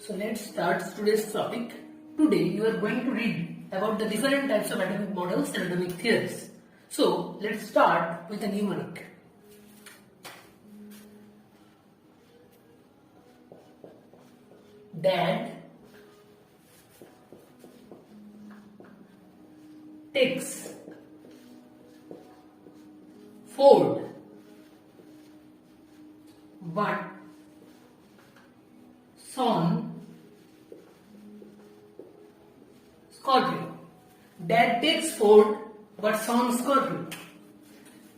So let's start today's topic. Today you are going to read about the different types of atomic models and atomic theories. So let's start with a mnemonic. Dad takes Ford, but son Scorpio. Dad takes Ford, but son Scorpio.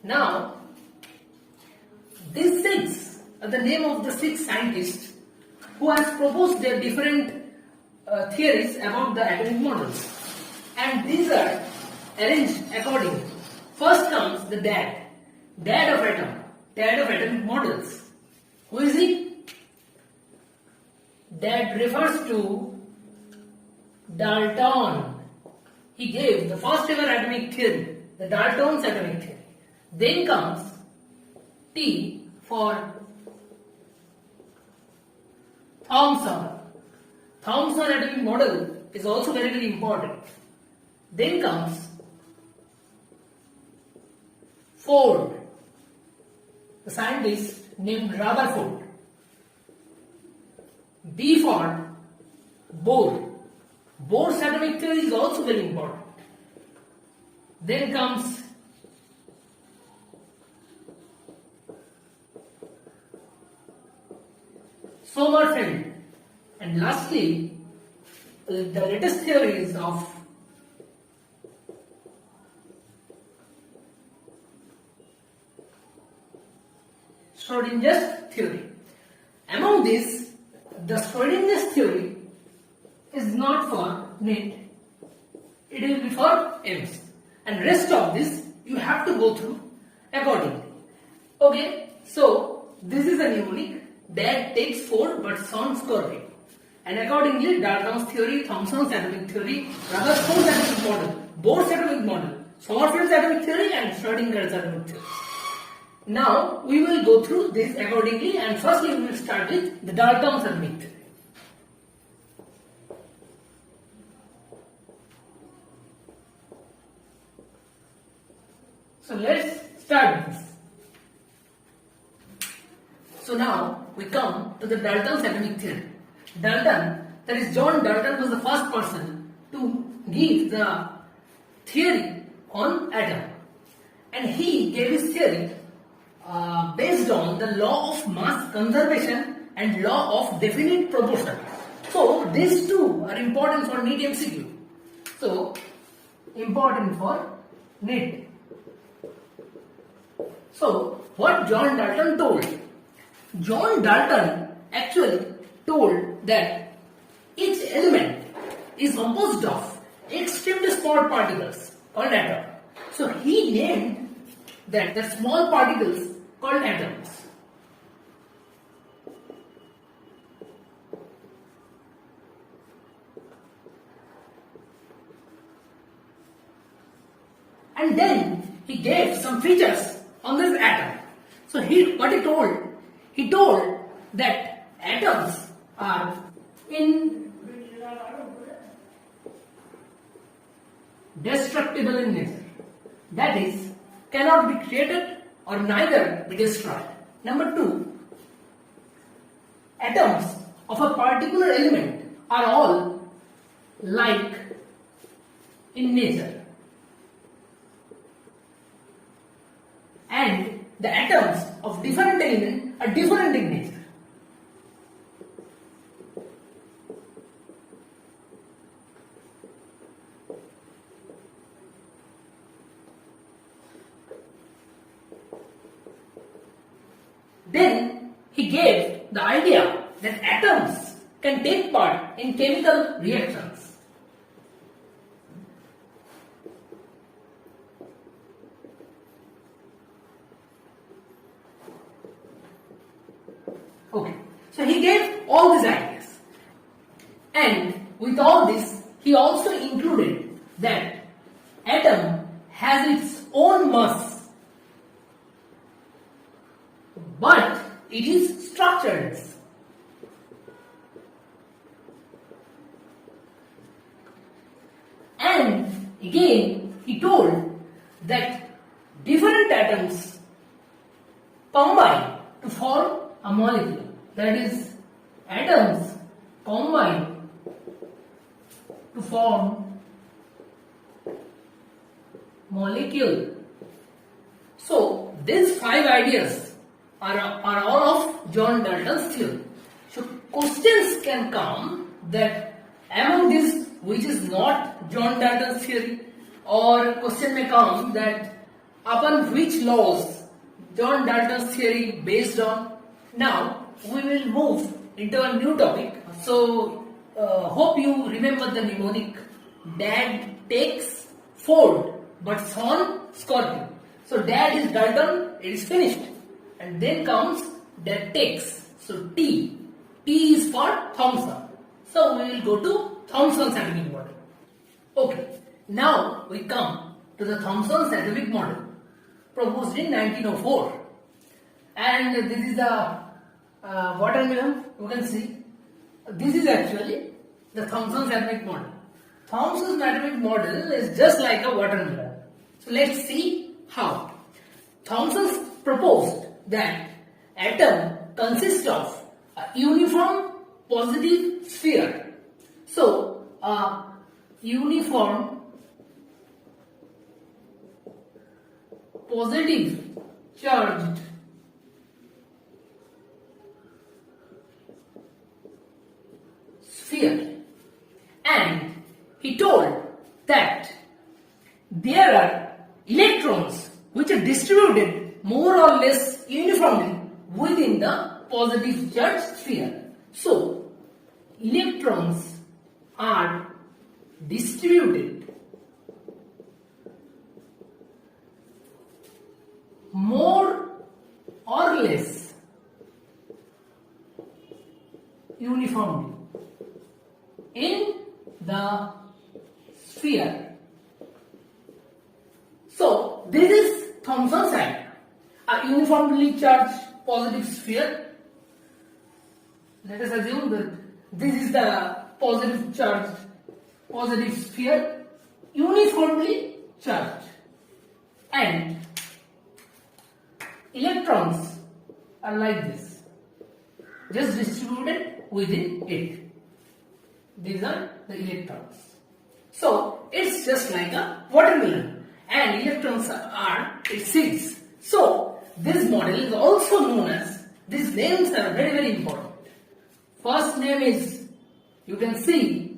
Now, these six are the name of the six scientists who has proposed their different theories about the atomic models, and these are arranged accordingly. First comes the dad of atomic models. Who is he? Dad refers to Dalton. He gave the first ever atomic theory, the Dalton's atomic theory. Then comes T for Thomson. Thomson atomic model is also very, very important. Then comes Ford, the scientist named Rutherford. B for Bohr. Bohr's atomic theory is also very important. Then comes Sommerfeld. And lastly, the latest theories of Schrodinger's theory. Among these, the Schrodinger's theory is not for NEET, it will be for AIIMS, and rest of this you have to go through accordingly. Okay, so this is a mnemonic. Dad takes Ford but son Scorpio, and accordingly Dalton's theory, Thomson's atomic theory, Rutherford's atomic model, Bohr's atomic model, Sommerfeld's atomic theory, and Schrodinger's atomic theory. Now we will go through this accordingly, and firstly we will start with the Dalton's atomic theory. So let's start this. So now we come to the Dalton's atomic theory. Dalton, that is John Dalton, was the first person to give the theory on atom, and he gave his theory based on the law of mass conservation and law of definite proportion. So these two are important for NEET MCQ. So important for NEET. So what John Dalton told? John Dalton actually told that each element is composed of extremely small particles called atom. So he named that the small particles called atoms. And then he gave some features on this atom. So he told that atoms are indestructible in nature. That is, cannot be created or neither be destroyed. Number 2, atoms of a particular element are all like in nature, and the atoms of different elements are different in nature. Then he gave the idea that atoms can take part in chemical reactions. Okay, so he gave all these ideas, and with all this he also included that atom has its own mass, but it is structureless. And again, he told that different atoms combine to form a molecule. That is, atoms combine to form molecule. So these 5 ideas are all of John Dalton's theory. So questions can come that among these which is not John Dalton's theory, or question may come that upon which laws John Dalton's theory based on. Now we will move into a new topic. So hope you remember the mnemonic. Dad takes Ford but son Scorpio. So dad is Dalton, it is finished. And then comes dad takes. So T is for Thomson. So we will go to Thomson's atomic model. Okay, now we come to the Thomson's atomic model proposed in 1904. And this is the watermelon, you can see. This is actually the Thomson's atomic model. Thomson's atomic model is just like a watermelon. So let's see how. Thomson proposed that atom consists of a uniform positive sphere. So a uniform positive charged sphere, and he told that there are electrons which are distributed more or less uniformly within the positive charged sphere. So electrons are distributed more or less uniformly in the sphere. So this is Thomson's idea, a uniformly charged positive sphere. Let us assume that this is the positive charged positive sphere, uniformly charged, and electrons are like this, just distributed within it. These are the electrons. So it's just like a watermelon, and electrons are its seeds. So this model is also known as, these names are very, very important. First name is, you can see,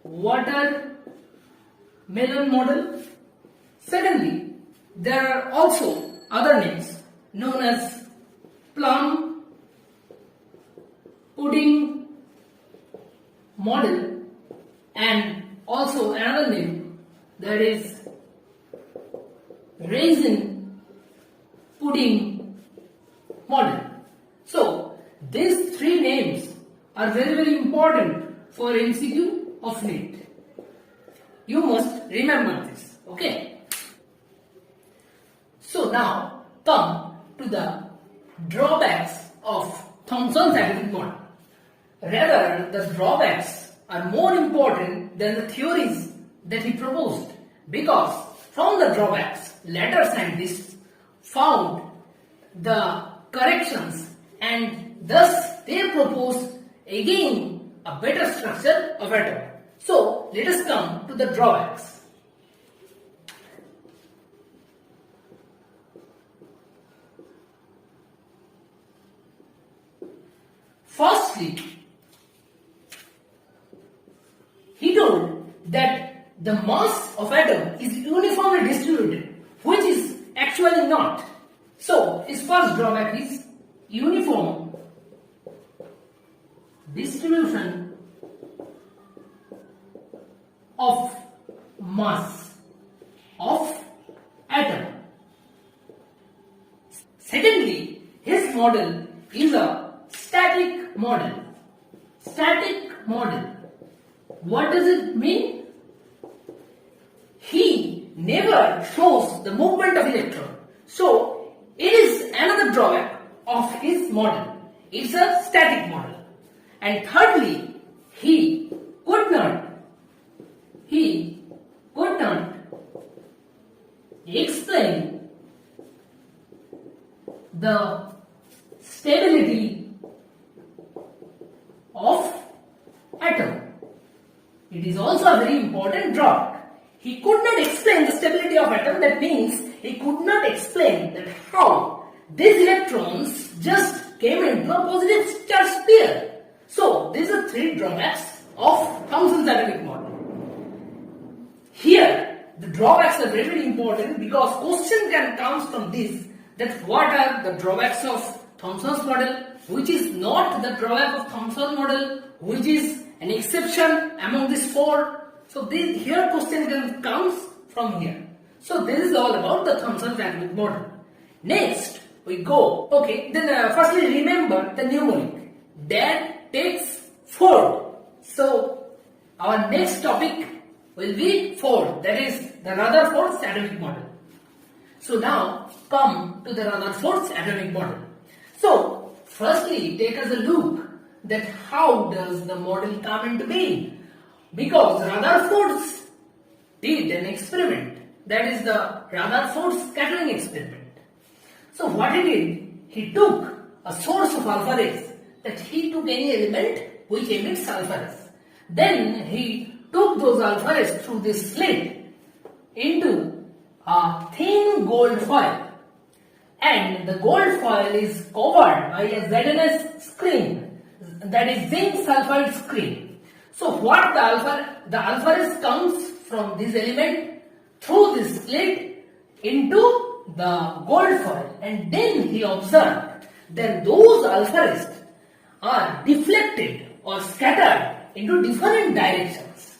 watermelon model. Secondly, there are also other names known as plum pudding model, and also another name, that is raisin pudding model. So these 3 names are very, very important for MCQ of NEET. You must remember this, okay? So now come to the drawbacks of Thomson's atomic model. Rather, the drawbacks are more important than the theories that he proposed, because from the drawbacks, later scientists found the corrections, and thus they proposed again a better structure of atom. So let us come to the drawbacks. Firstly, he told that the mass of atom is uniformly distributed, which is actually not. So his first drawback is uniform distribution of mass of atom. Secondly, his model is a static model. Static model. What does it mean? He never shows the movement of electron. So it is another drawback of his model. It's a static model. And thirdly, he he could not explain the stability of atom. It is also a very important drawback. He could not explain the stability of atom. That means he could not explain that how these electrons just came into a positive charged pair. So these are three drawbacks of Thomson's atomic model. Here the drawbacks are very, very important because question can come from this, that what are the drawbacks of Thomson's model, which is not the drawback of Thomson's model, which is an exception among these four. So this here question can comes from here. So this is all about the Thomson's atomic model. Next we go. Okay, then firstly remember the mnemonic. Dad takes Ford. So our next topic will be Ford, that is the Rutherford's atomic model. So now come to the Rutherford's atomic model. So firstly take as a look that how does the model come into being, because Rutherford did an experiment, that is the Rutherford scattering experiment. So what he did, he took a source of alpha rays, that he took any element which emits alpha rays. Then he took those alpha rays through this slit into a thin gold foil, and the gold foil is covered by a ZNS screen, that is zinc sulfide screen. So what the alpha rays comes from this element through this slit into the gold foil, and then he observed that those alpha rays are deflected or scattered into different directions,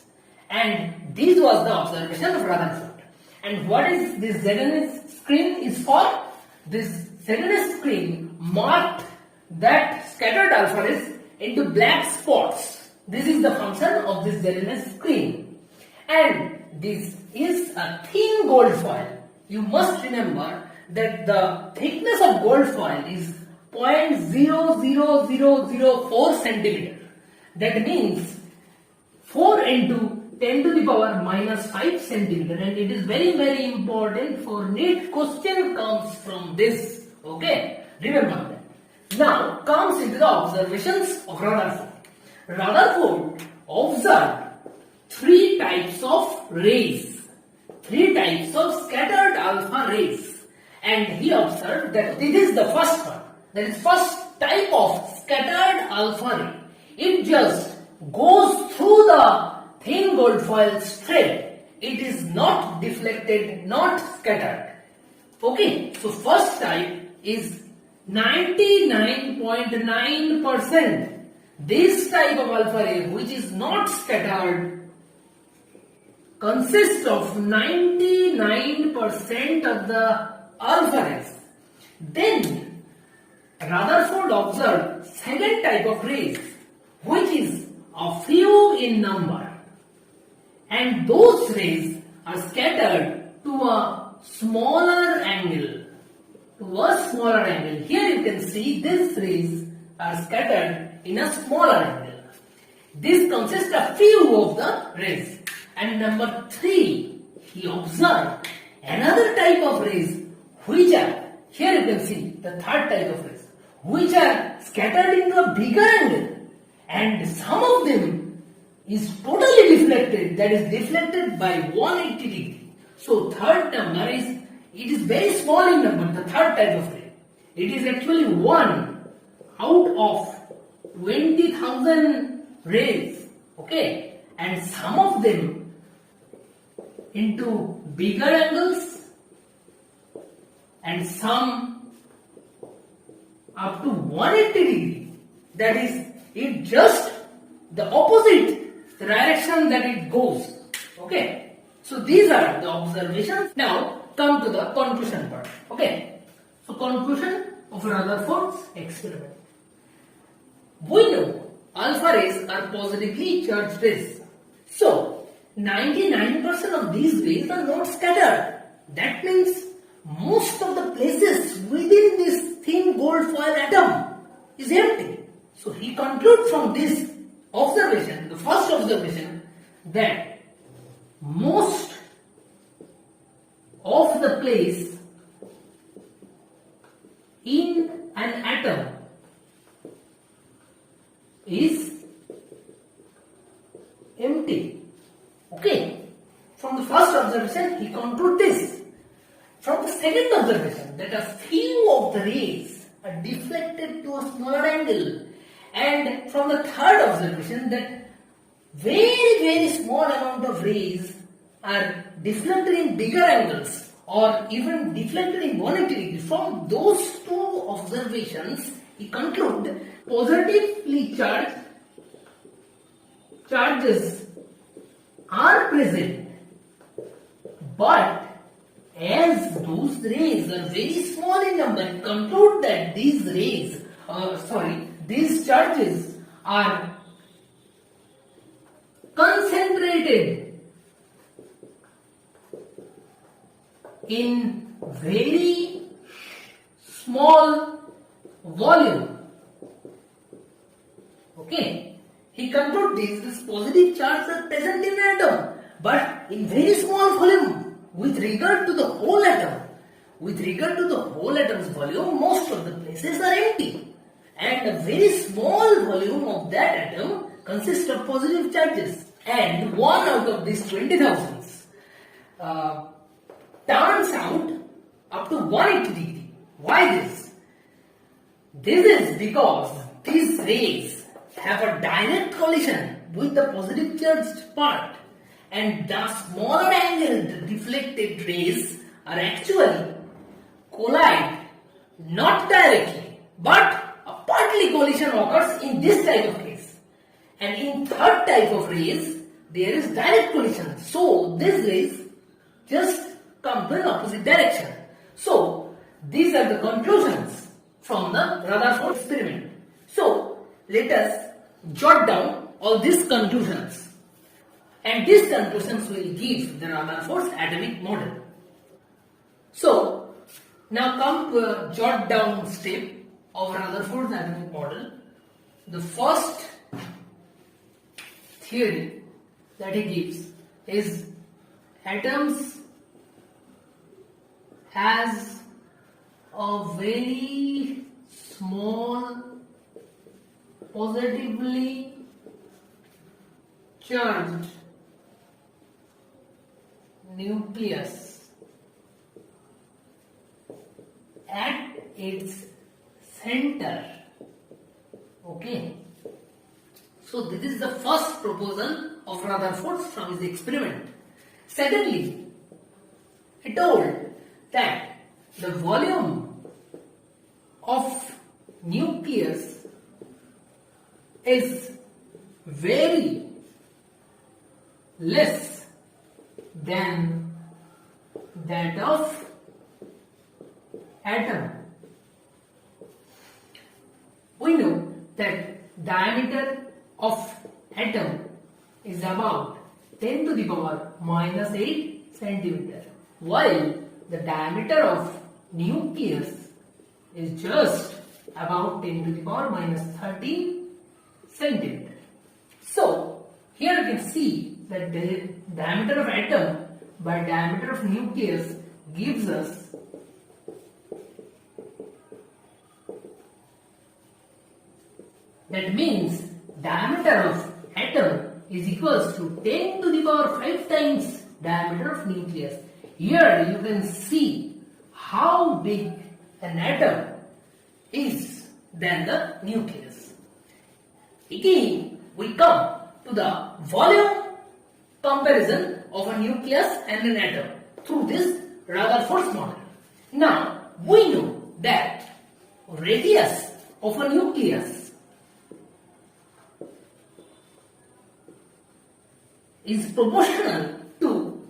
and this was the observation of Rutherford. And what is this ZNS screen is for? This ZNS screen marked that scattered alpha rays into black spots. This is the function of this ZNS screen, and this is a thin gold foil. You must remember that the thickness of gold foil is 0.00004 centimeter. That means 4 into 10 to the power minus 5 centimeter, and it is very, very important for NEET question comes from this. Okay, remember that. Now comes into the observations of Rutherford. Rutherford observed three types of rays, three types of scattered alpha rays, and he observed that this is the first one, that is first type of scattered alpha ray. It just goes through the thin gold foil straight. It is not deflected, not scattered. Okay, so first type is 99.9%. This type of alpha ray, which is not scattered, consists of 99% of the alpha rays. Then Rutherford observed second type of rays, which is a few in number, and those rays are scattered to a smaller angle. Here you can see these rays are scattered in a smaller angle. This consists of few of the rays. And number 3, he observed another type of rays which are, here you can see the third type of rays, which are scattered into a bigger angle, and some of them is totally deflected, that is deflected by 180 degree. So third number is, it is very small in number, the third type of ray. It is actually 1 out of 20,000 rays. Okay, and some of them into bigger angles and some up to 180 degree. That is, it just the opposite direction that it goes. Okay, so these are the observations. Now come to the conclusion part. Okay, so conclusion of Rutherford's experiment. We know alpha rays are positively charged rays. So 99% of these rays are not scattered. That means most of the places within this thin gold foil atom is empty. So he concludes from this observation, the first observation, that most of the place in an atom is empty. Okay. From the first observation, he concluded this. From the second observation, that a few of the rays are deflected to a smaller angle, and from the third observation, that very small amount of rays are deflected in bigger angles or even deflected in 180 degrees. From those two observations, he concluded positively charged charges are present, but as those rays are very small in number, he conclude that these charges are concentrated in very small volume. Okay, he concluded these positive charges are present in atom, but in very small volume. With regard to the whole atom, with regard to the whole atom's volume, most of the places are empty, and a very small volume of that atom consists of positive charges, and one out of these 20,000s turns out up to 180 degree. Why this? This is because these rays have a direct collision with the positive charged part, and the smaller angled deflected rays are actually collide not directly, but a partly collision occurs in this type of case, and in third type of rays there is direct collision. So these rays just come to an opposite direction. So these are the conclusions from the Rutherford experiment. So let us jot down all these conclusions, and these conclusions will give the Rutherford's atomic model. So now come to a jot down step of Rutherford's atomic model. The first theory that he gives is atoms has a very small positively charged nucleus at its center. Okay, so this is the first proposal of Rutherford's from his experiment. Secondly, he told that the volume of nucleus is very less than that of atom. We know that diameter of atom is about 10 to the power minus 8 centimeter, while the diameter of nucleus is just about 10 to the power minus 13 centimeter. So here you can see that the diameter of atom by diameter of nucleus gives us that means diameter of atom is equals to 10 to the power 5 times diameter of nucleus. Here you can see how big an atom is than the nucleus. Again, we come to the volume comparison of a nucleus and an atom through this Rutherford's model. Now, we know that radius of a nucleus is proportional to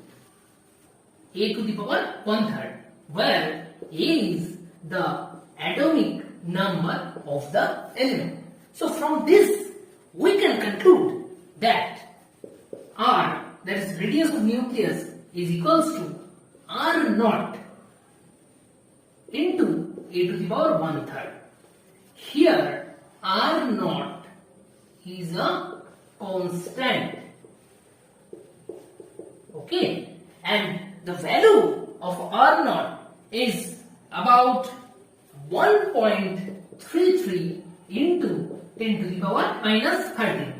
a to the power 1/3, where a is the atomic number of the element. So from this we can conclude that R, that is radius of nucleus, is equals to R naught into a to the power 1/3. Here R naught is a constant. Okay. Okay, and the value of R naught is about 1.33 into 10 to the power minus 30.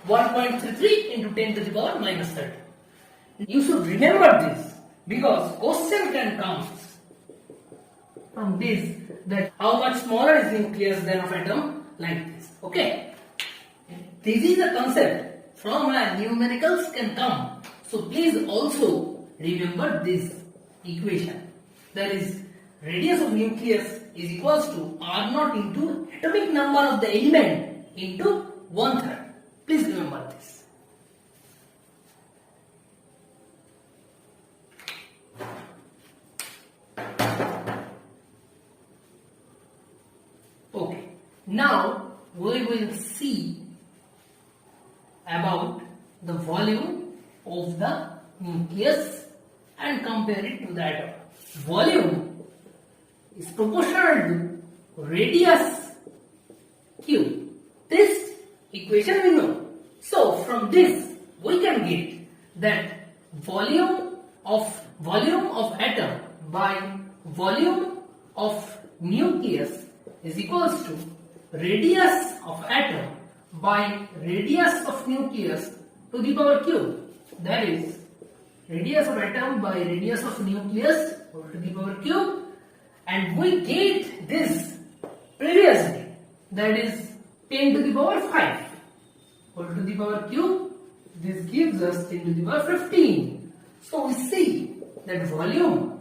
1.33 into 10 to the power minus 30. You should remember this because question can come from this, that how much smaller is nucleus than of atom, like this. Okay, this is a concept from where numericals can come. So please also remember this equation. That is, radius of nucleus is equals to R naught into atomic number of the element into 1/3. Please remember this. Okay, now we will see about the volume of the nucleus and compare it to the atom. Volume is proportional to radius cube. This equation we know. So from this we can get that volume of atom by volume of nucleus is equals to radius of atom by radius of nucleus to the power cube. That is, radius of atom by radius of nucleus to the power cube, and we get this previously, that is 10 to the power 5 whole to the power cube. This gives us 10 to the power 15. So we see that volume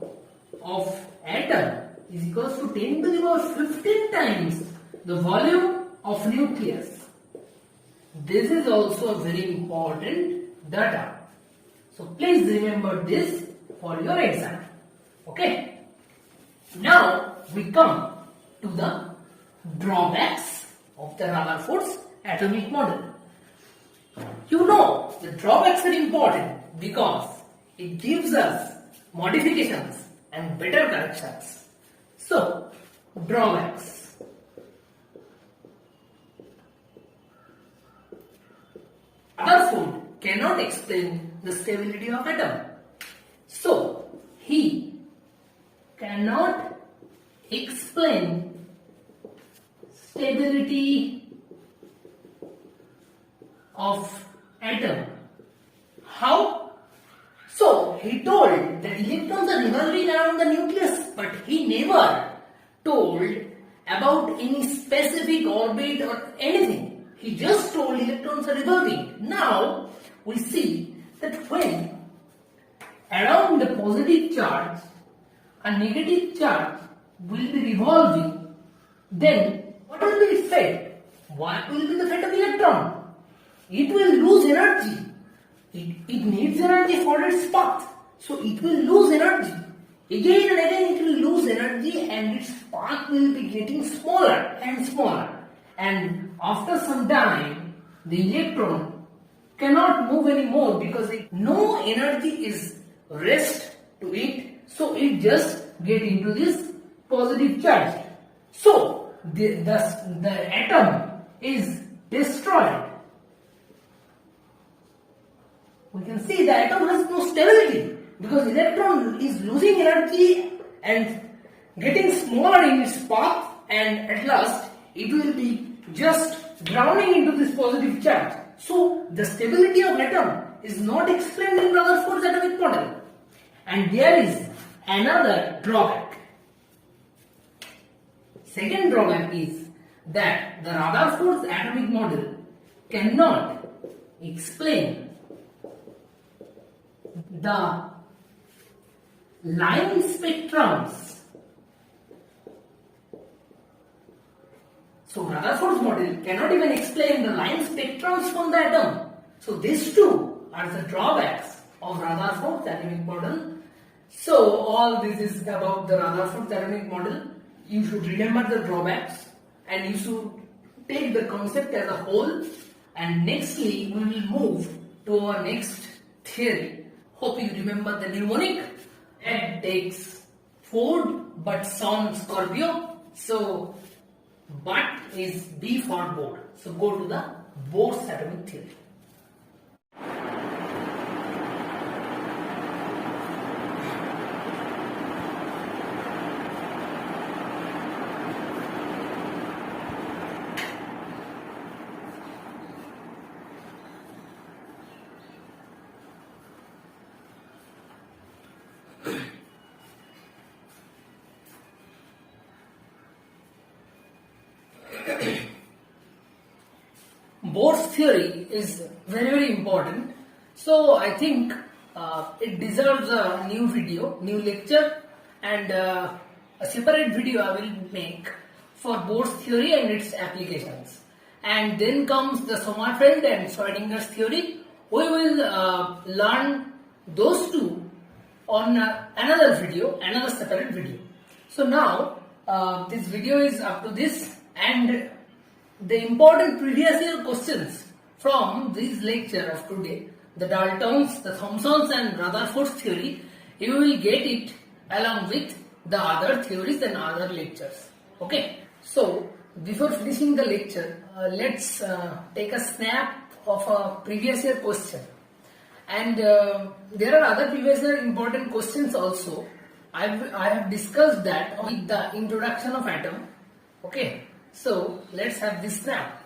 of atom is equals to 10 to the power 15 times the volume of nucleus. This is also a very important data. So please remember this for your exam. Okay. Now we come to the drawbacks of the Rutherford's atomic model. You know the drawbacks are important because it gives us modifications and better corrections. So, drawbacks. Rutherford cannot explain the stability of atom. So, he cannot explain stability of atom. How? So, he told that electrons are revolving around the nucleus, but he never told about any specific orbit or anything. He just told electrons are revolving. Now, we see that when around the positive charge, a negative charge will be revolving, then what will be its fate? What will be the fate of electron? It will lose energy. It needs energy for its path. So it will lose energy. Again and again it will lose energy and its path will be getting smaller and smaller. And after some time, the electron cannot move anymore because no energy is rest to it. So it just get into this positive charge. So the atom is destroyed. We can see the atom has no stability because electron is losing energy and getting smaller in its path, and at last it will be just drowning into this positive charge. So the stability of atom is not explained in Rutherford's atomic model. And there is another drawback. Second drawback is that the Rutherford's atomic model cannot explain the line spectrums. So Rutherford's model cannot even explain the line spectrums from the atom. So these two are the drawbacks of Rutherford's atomic model. So all this is about the Rutherford's atomic model. You should remember the drawbacks and you should take the concept as a whole. And nextly we will move to our next theory. Hope you remember the mnemonic. Ed takes food but son Scorpio. So but is B for board. So go to the Bohr's atomic theory. Bohr's theory is very important. So I think it deserves a new video, new lecture, and a separate video I will make for Bohr's theory and its applications. And then comes the Sommerfeld and Schrodinger's theory. We will learn those two on another video, another separate video. So now this video is up to this, and the important previous year questions from this lecture of today, the Daltons, the Thomsons and Rutherford's theory, you will get it along with the other theories and other lectures. Okay. So before finishing the lecture, let's take a snap of a previous year question. And there are other previous year important questions also. I have discussed that with the introduction of atom. Okay. So let's have this snap.